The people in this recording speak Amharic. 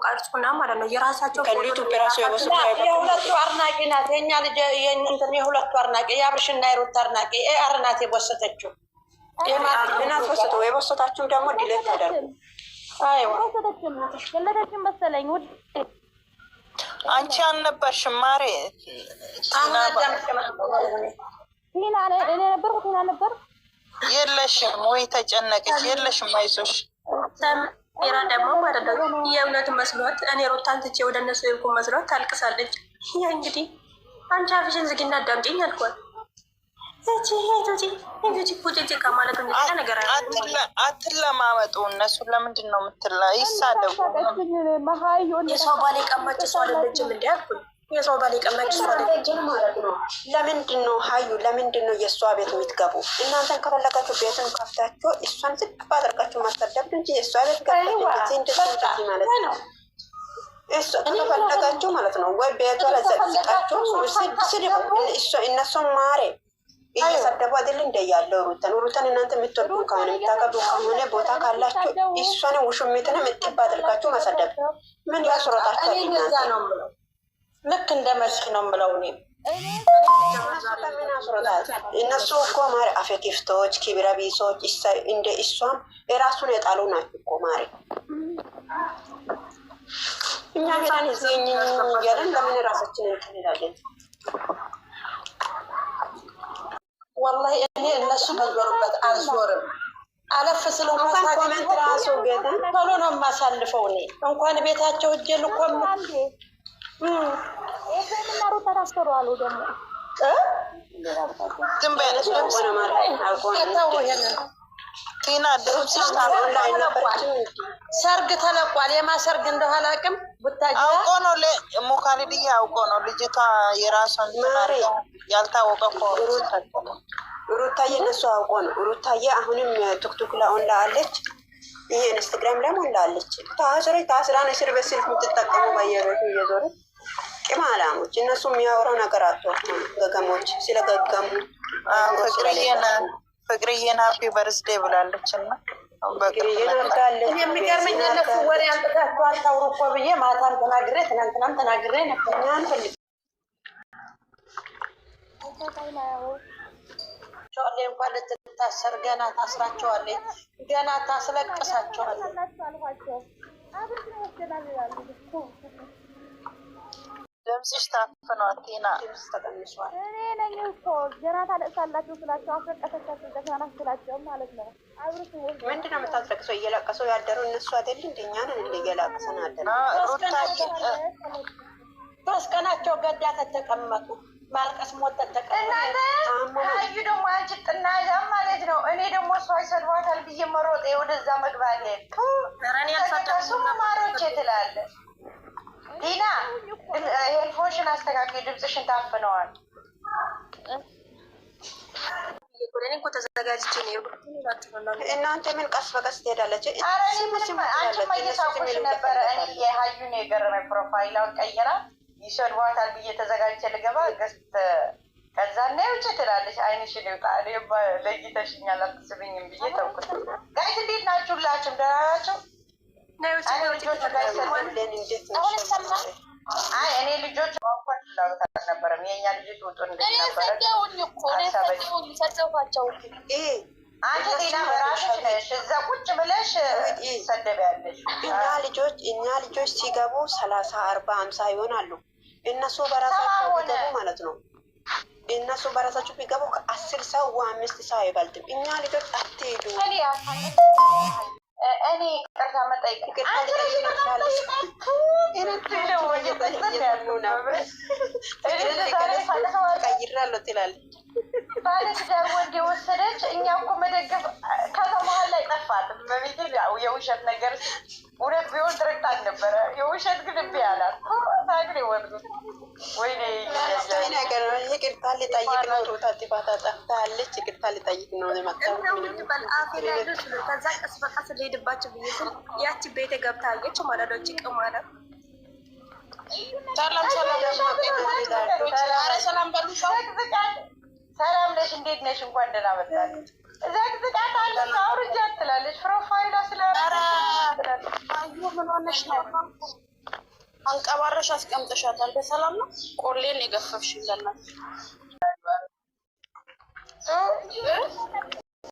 ቀርጹና ማለት ነው የራሳቸው ከሊቱ በራሱ የሁለቱ አርናቂ ናት። የኛ ልጅ እንትን የሁለቱ አርናቂ የአብርሽና የሩት አርናቂ አርናት የቦሰተችው እናት ወሰቱ የቦሰታችሁ ደግሞ ዲሌት ታደርጉ። አይዋ ገለተችን መሰለኝ ውድ አንቺ አልነበርሽም ማሬ ቲና እኔ ነበርኩ ቲና ነበር የለሽም ወይ ተጨነቀች የለሽም አይዞሽ ራ ደግሞ ማለት ነው የእውነት መስሏት እኔ ሩታን ትቼ ወደ እነሱ የልኩ መስሏት ታልቅሳለች። ያ እንግዲህ አንቺ አፍሽን ዝጊና አዳምጪኝ አልኳት። አትለማመጡ እነሱ ለምንድን ነው የምትላ ይሳደቡ። የሰው ባል የቀማች እሷ አይደለችም እንዲ አልኩኝ። የሰው ባል የቀማች እሷ አይደለችም ማለት ነው። ለምንድን ነው ሀዩ ለምንድን ነው የእሷ ቤት የምትገቡ? እናንተን ከፈለጋችሁ ቤትን ከፍታችሁ እሷን ዝቅ አድርጋችሁ ማሰደብ እንጂ የእሷ ቤት ገብታችሁ እንደዚህ ማለት ነው። እሱ ከፈለጋችሁ ማለት ነው ወይ ቤቷ ለዘቅዝቃችሁ ስድቡ እነሱም ማሬ እየሰደቡ አይደል እንደ ያለው ሩተን እናንተ የምትወዱ ከሆነ የምታቀዱ ከሆነ ቦታ ካላችሁ እሷን ውሽሚትን ምጥብ አድርጋችሁ ማሰደብ ምን ያስሮጣችሁ? ልክ እንደ መስክ ነው የምለው እኔ ምን ያስሮጣል? እነሱ እኮ ማሪ አፌክፍቶች ኪብረ ቢሶች እንደ እሷም የራሱን የጣሉ ናቸው እኮ ማሪ። እኛ ሄዳን እዚህኝ እያለን ለምን ራሳችን እንላለን? ወላሂ እኔ እነሱ በዞሩበት አልዞርም። አለፍ ስለሆነ ራሱ ቶሎ ነው የማሳልፈው። እኔ እንኳን ቤታቸው እጄ ልኮም ኤፍሬምና ሩታ ታሰሩ አሉ ደግሞ ዝም በያለች ቲና ድምፅሽ ሰርግ ተለቋል። የማሰርግ እንደው አላውቅም። አውቆ ነው ሙካሊድዬ አውቆ ነው ልጅቷ የራሷን ያልታወቀ ሩታዬ እነሱ አውቆ ነው። ሩታዬ አሁንም ቱክቱክ ላይ ኦን ላለች ይሄ ኢንስታግራም ላይ ኦን ላለች ታስራ ነው እስር ቤት ስልክ የምትጠቀሙ በየቤቱ እየዞረ ቅም አላሞች እነሱ የሚያወራው ነገር አጥቷቸው ገገሞች ስለገገሙ ፍቅርዬን ሀፒ በርዝዴ ብላለች እና የሚገርመኝ እነሱ ወሬ አምጥታችሁ አታውሩ እኮ ብዬ ማታም ተናግሬ ትናንትናም ተናግሬ ነበር። ጮሌ እንኳን ልትታሰር ገና ታስራቸዋለች፣ ገና ታስለቅሳቸዋለች። ድምፅሽ ታፍኗል ቲና ድምፅ ተቀንሷል። እኔ ነኝ እኮ ገና ታለቅሳላችሁ ስላቸው አስለቀሰቻችሁ ገና ስላቸው ማለት ነው። ምንድን ነው የምታስለቅሰው? እየለቀሰው ያደረው እነሱ አይደል? እንደኛ ነን እንደ እየለቀሰን አደረ። ሶስት ቀናቸው ገዳ ተተቀመጡ ማልቀስ ሞት ተተቀመጡ። አዩ ደግሞ አንቺ ጥናዛ ማለት ነው። እኔ ደግሞ እሷ ይሰድቧታል ብዬ መሮጤ ወደዛ መግባት ሱማ ማሮቼ ትላለ ዲና ሄድፎንሽን አስተካክል፣ ድምፅሽን ታፍነዋል። እናንተ ምን ቀስ በቀስ ትሄዳለች? አንቺማ እየሳቁሽ ነበረ። እኔ የሀዩን የገረመኝ ፕሮፋይል ቀይራ ይሰድቧታል ብዬ ተዘጋጅቼ ልገባ ገስት ከዛ እና ውጭ ትላለች። አይንሽን ይውጣ ለይተሽኛል አትስብኝም ብዬ ተውኩት። ጋይስ እንዴት ናችሁ? ሁላችሁም ደህና ናቸው? እኔ ልጆች ማንኳን ፍላጎት አልነበረም። የእኛ ልጆች ውጡ አንቺ ጤና በራስሽ ነሽ። እዛ ቁጭ ብለሽ ሰደቢያለሽ። እኛ ልጆች ሲገቡ 30 40 50 ይሆናሉ። እነሱ በራሳቸው ቢገቡ ማለት ነው። እነሱ በራሳቸው ቢገቡ ከ10 ሰው 5 ሰው አይበልጥም። እኛ ልጆች አትሄዱ። እኔ ቅርታ መጠይቅ ቀይራለሁ ትላለች። ባለትዳር ወንድ የወሰደች እኛ እኮ መደገፍ ከተማህል ላይ ጠፋት። በቤት የውሸት ነገር እውነት ቢሆን ትረግጣት ነበረ። የውሸት ግን እምቢ አላት። ታግሬ ወርዱ ወይኔ ነገር ይቅርታ ሊጠይቅ ነው። ሩታ ጥፋት አጠፍታለች። ይቅርታ ሊጠይቅ ነው የመጣው። ከዛ ቀስ በቀስ ሄድባቸው ብዬ ስል ያቺ ቤት ገብታ አየች ማለት ነው። ጭቅ ማለት ሰላም ሰላም በሉ። ሰላም ነሽ? እንዴት ነሽ? እንኳን ደህና መጣሽ። ዘግዝቃት አለች አውርጃት ትላለች። ፕሮፋይሏ አዩ ምን ሆነሽ ነው? አንቀባረሽ አስቀምጠሻታል። በሰላም ነው? ቆሌን የገፈፍሽ ለናት